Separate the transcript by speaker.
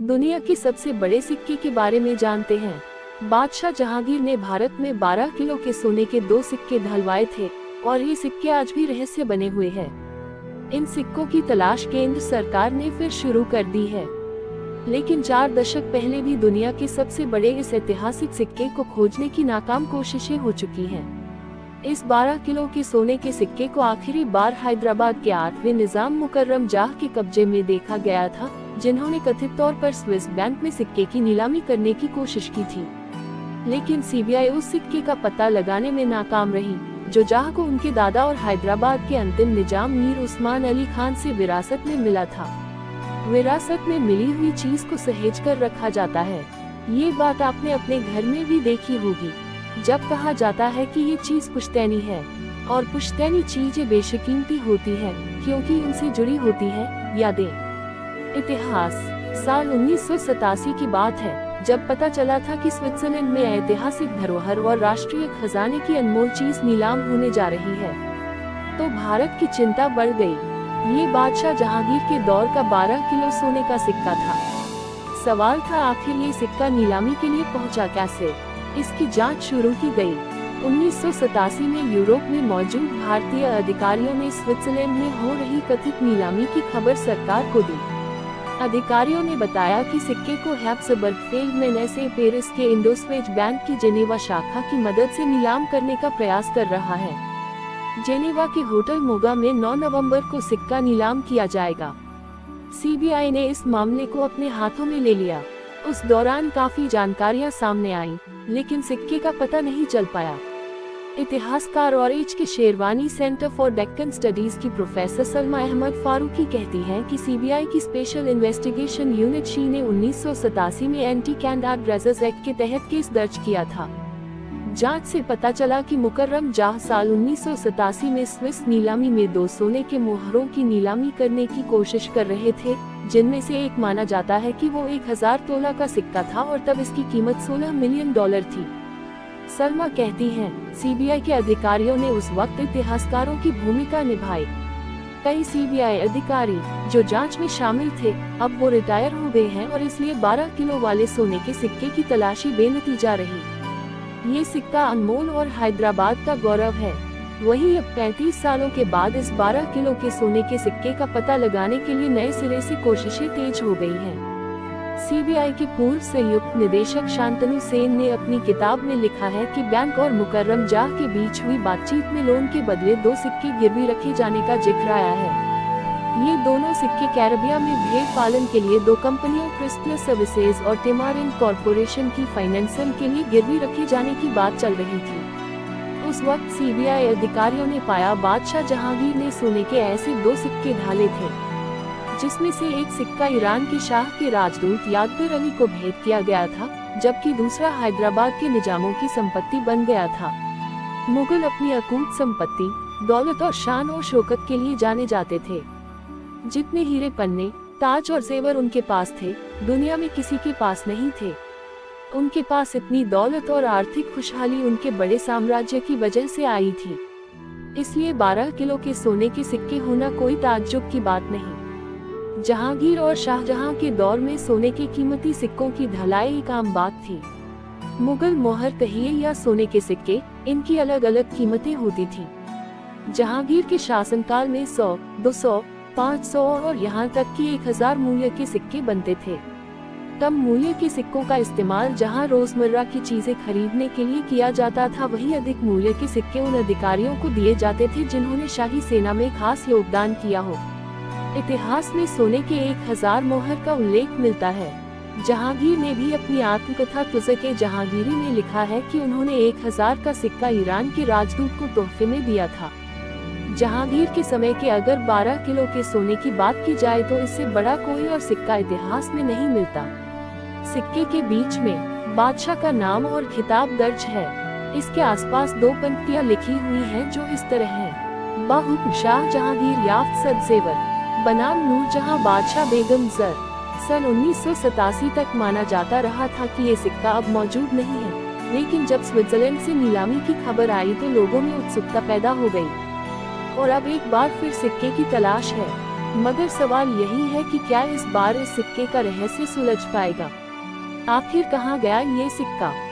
Speaker 1: दुनिया के सबसे बड़े सिक्के के बारे में जानते हैं। बादशाह जहांगीर ने भारत में 12 किलो के सोने के 2 सिक्के ढलवाए थे और ये सिक्के आज भी रहस्य बने हुए हैं। इन सिक्कों की तलाश केंद्र सरकार ने फिर शुरू कर दी है, लेकिन 4 दशक पहले भी दुनिया के सबसे बड़े इस ऐतिहासिक सिक्के को खोजने की नाकाम कोशिशें हो चुकी हैं। इस 12 किलो के सोने के सिक्के को आखिरी बार हैदराबाद के 8वें निजाम मुकर्रम जाह के कब्जे में देखा गया था, जिन्होंने कथित तौर पर स्विस बैंक में सिक्के की नीलामी करने की कोशिश की थी। लेकिन सीबीआई उस सिक्के का पता लगाने में नाकाम रही, जो जाह को उनके दादा और हैदराबाद के अंतिम निजाम मीर उस्मान अली खान से विरासत में मिला था। विरासत में मिली हुई चीज को सहेज कर रखा जाता है। ये बात आपने अपने घर में भी देखी होगी, जब कहा जाता है कि ये चीज पुश्तैनी है, और पुश्तैनी चीजें बेशकीमती होती है क्योंकि उनसे जुड़ी होती है यादें। इतिहास साल 1987 की बात है, जब पता चला था कि स्विट्जरलैंड में ऐतिहासिक धरोहर और राष्ट्रीय खजाने की अनमोल चीज नीलाम होने जा रही है, तो भारत की चिंता बढ़ गई। ये बादशाह जहांगीर के दौर का 12 किलो सोने का सिक्का था। सवाल था, आखिर ये सिक्का नीलामी के लिए पहुंचा कैसे? इसकी जांच शुरू की गई। 1987 में यूरोप में मौजूद भारतीय अधिकारियों ने स्विट्जरलैंड में हो रही कथित नीलामी की खबर सरकार को दी। अधिकारियों ने बताया कि सिक्के को हैब्सबर्ग फेल्डमैन से पेरिस के इंडोस्वेज बैंक की जेनेवा शाखा की मदद से नीलाम करने का प्रयास कर रहा है। जेनेवा के होटल मोगा में 9 नवंबर को सिक्का नीलाम किया जाएगा। सीबीआई ने इस मामले को अपने हाथों में ले लिया। उस दौरान काफी जानकारियां सामने आईं, लेकिन सिक्के का पता नहीं चल पाया। इतिहासकार और एच के sherwani centre for Deccan studies की प्रोफेसर सलमा अहमद फारूकी कहती हैं कि सीबीआई की स्पेशल इन्वेस्टिगेशन यूनिट शी ने 1987 में एंटी कैंडारड्रेजर्स एक्ट के तहत केस दर्ज किया था। जांच से पता चला कि मुकर्रम जाह साल 1987 में स्विस नीलामी में 2 सोने के मोहरों की नीलामी करने की कोशिश कर रहे थे, जिनमें से एक माना जाता है कि वो 1000 तोला का सिक्का था और तब इसकी कीमत $16 मिलियन थी। सलमा कहती हैं, सीबीआई के अधिकारियों ने उस वक्त इतिहासकारों की भूमिका निभाई। कई सीबीआई अधिकारी जो जांच में शामिल थे, अब वो रिटायर हो गए हैं और इसलिए 12 किलो वाले सोने के सिक्के की तलाशी बेनतीजा रही। ये सिक्का अनमोल और हैदराबाद का गौरव है। वहीं अब 35 सालों के बाद इस 12 किलो के सोने के सिक्के का पता लगाने के लिए नए सिरे से कोशिशें तेज हो गई हैं। सीबीआई के पूर्व संयुक्त निदेशक शांतनु सेन ने अपनी किताब में लिखा है कि बैंक और मुकर्रम जाह के बीच हुई बातचीत में लोन के बदले 2 सिक्के गिरवी रखे जाने का जिक्र आया है। ये दोनों सिक्के कैरेबिया में भेड़ पालन के लिए 2 कंपनियों क्रिस्टलर सर्विसेज और टिमारिन कॉरपोरेशन की फाइनेंसिंग के लिए गिरवी रखे जाने की बात चल रही थी। उस वक्त सीबीआई अधिकारियों ने पाया बादशाह जहांगीर ने सोने के ऐसे 2 सिक्के ढाले थे, जिसमें से एक सिक्का ईरान के शाह के राजदूत यादगार अली को भेंट किया गया था, जबकि दूसरा हैदराबाद के निजामों की संपत्ति बन गया था। मुगल अपनी अकूत संपत्ति, दौलत और शान और शौकत के लिए जाने जाते थे। जितने हीरे पन्ने, ताज और जेवर उनके पास थे, दुनिया में किसी के पास नहीं थे। उनके पास इतनी दौलत और आर्थिक खुशहाली उनके बड़े साम्राज्य की वजह से आई थी। इसलिए 12 किलो के सोने के सिक्के होना कोई ताज्जुब की बात नहीं। जहांगीर और शाहजहां के दौर में सोने के कीमती सिक्कों की ढलाई एक आम बात थी। मुगल मोहर कहिए या सोने के सिक्के, इनकी अलग अलग कीमतें होती थी। जहांगीर के शासनकाल में 100, 200, 500 और यहाँ तक कि 1000 मूल्य के सिक्के बनते थे। कम मूल्य के सिक्कों का इस्तेमाल जहाँ रोजमर्रा की चीजें खरीदने के लिए किया जाता था, वहीं अधिक मूल्य के सिक्के उन अधिकारियों को दिए जाते थे जिन्होंने शाही सेना में खास योगदान किया हो। इतिहास में सोने के 1000 मोहर का उल्लेख मिलता है। जहांगीर ने भी अपनी आत्मकथा तुज़्क़े जहांगीरी में लिखा है कि उन्होंने 1000 का सिक्का ईरान के राजदूत को तोहफे में दिया था। जहांगीर के समय के अगर 12 किलो के सोने की बात की जाए तो इससे बड़ा कोई और सिक्का इतिहास में नहीं मिलता। सिक्के के बीच में बादशाह का नाम और खिताब दर्ज है। इसके आसपास 2 पंक्तियां लिखी हुई हैं जो इस तरह हैं: बाहुक शाह जहांगीर याफ्त सदसेवर बनाम नूरजहां बादशाह बेगम जर। सन 1987 तक माना जाता रहा था कि ये सिक्का अब मौजूद नहीं है, लेकिन जब स्विट्जरलैंड से नीलामी की खबर आई तो लोगों में उत्सुकता पैदा हो गई और अब एक बार फिर सिक्के की तलाश है। मगर सवाल यही है कि क्या इस बार इस सिक्के का रहस्य सुलझ पाएगा। आखिर कहाँ गया ये सिक्का।